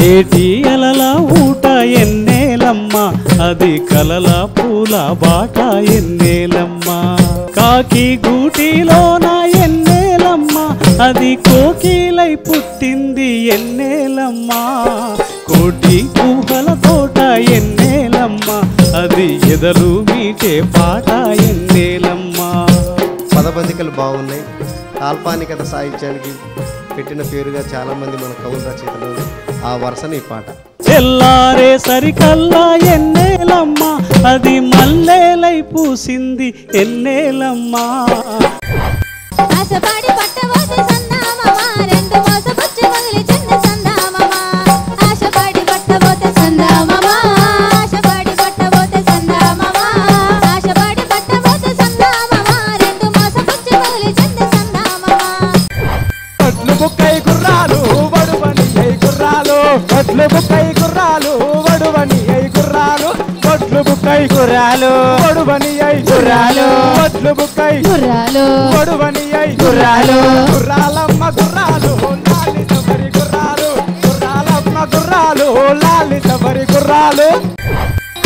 ఏటి అలల ఊట ఎన్నేలమ్మ అది కలల పూల బాట ఎన్నేలమ్మ కాకి గూటిలోన ఎన్నేలమ్మ అది కోకిలై పుట్టింది ఎన్నేలమ్మ కోటి ఊహల తోట ఎన్నేలమ్మ అది ఎదలు మీటే పాట ఎన్నేలమ్మ. పదబంధికలు బాగున్నాయి. కాల్పానికత సాహిత్యానికి పెట్టిన పేరుగా చాలామంది మన కవుల రచయితలు ఆ వరుసని పాట. తెల్లారే సరికల్లా ఎన్నేలమ్మ అది మల్లెలై పూసింది ఎన్నేలమ్మ.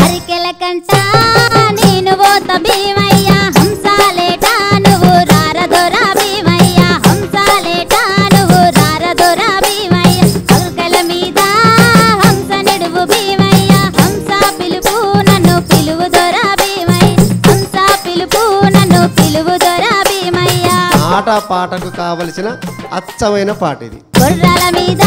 అరికెలకంట నేను పోత భీమయ్య హంసాలేట నువ్వు రారదొరా భీమయ్య హంసాలేట నువ్వు రారదొరా భీమయ్య అరుకల మీద హంస నిడువు భీమయ్య హంస పిలుపు నన్ను పిలువుదొరా భీమయ్య హంస పిలుపు నన్ను పిలువుదొరా భీమయ్య. ఆట పాటకు కావలసిన అచ్చమైన పాట ఇది. గుర్రాల మీద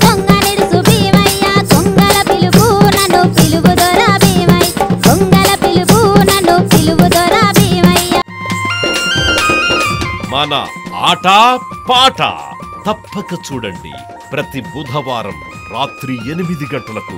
కొంగ నిడుసు భీమయ్య కొంగల పిలుపు నన్ను పిలువుదొరా భీమయ్య కొంగల పిలుపు నన్ను పిలువుదొరా భీమయ్య. మన ఆట పాట తప్పక చూడండి. ప్రతి బుధవారం రాత్రి 8 గంటలకు